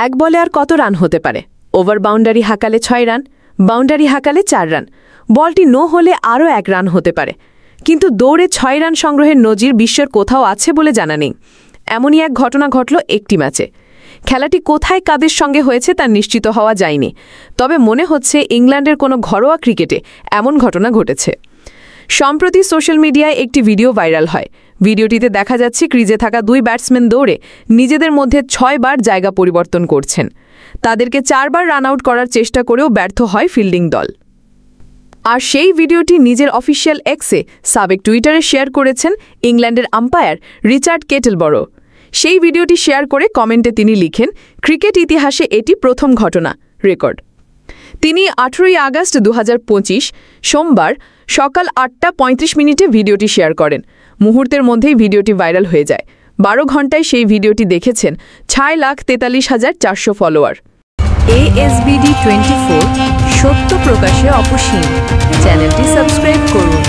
এক বলে আর কত রান হতে পারে? ওভার বাউন্ডারি হাঁকালে 6 রান, বাউন্ডারি হাঁকালে 4 রান, বলটি নো হলে আরও 1 রান হতে পারে। কিন্তু দৌড়ে 6 রান সংগ্রহের নজির বিশ্বের কোথাও আছে বলে জানা নেই। এমনই এক ঘটনা ঘটল একটি ম্যাচে। খেলাটি কোথায় কাদের সঙ্গে হয়েছে তা নিশ্চিত হওয়া যায়নি, তবে মনে হচ্ছে ইংল্যান্ডের কোনো ঘরোয়া ক্রিকেটে এমন ঘটনা ঘটেছে। সম্প্রতি সোশ্যাল মিডিয়ায় একটি ভিডিও ভাইরাল হয়। ভিডিওটিতে দেখা যাচ্ছে ক্রিজে থাকা 2 ব্যাটসম্যান দৌড়ে নিজেদের মধ্যে 6 বার জায়গা পরিবর্তন করছেন। তাদেরকে 4 বার রান আউট করার চেষ্টা করেও ব্যর্থ হয় ফিল্ডিং দল। আর সেই ভিডিওটি নিজের অফিসিয়াল এক্সে সাবেক টুইটারে শেয়ার করেছেন ইংল্যান্ডের আম্পায়ার রিচার্ড কেটেলবরো। সেই ভিডিওটি শেয়ার করে কমেন্টে তিনি লিখেন, ক্রিকেট ইতিহাসে এটি প্রথম ঘটনা, রেকর্ড। তিনি 18 আগস্ট 2025 সোমবার সকাল 8:35 ভিডিওটি শেয়ার করেন। মুহূর্তের মধ্যেই ভিডিওটি ভাইরাল হয়ে যায়। 12 ঘন্টায় সেই ভিডিওটি দেখেছেন 6,43,400 ফলোয়ার। ASBD24 সত্য প্রকাশে অপসীম। চ্যানেলটি সাবস্ক্রাইব করুন।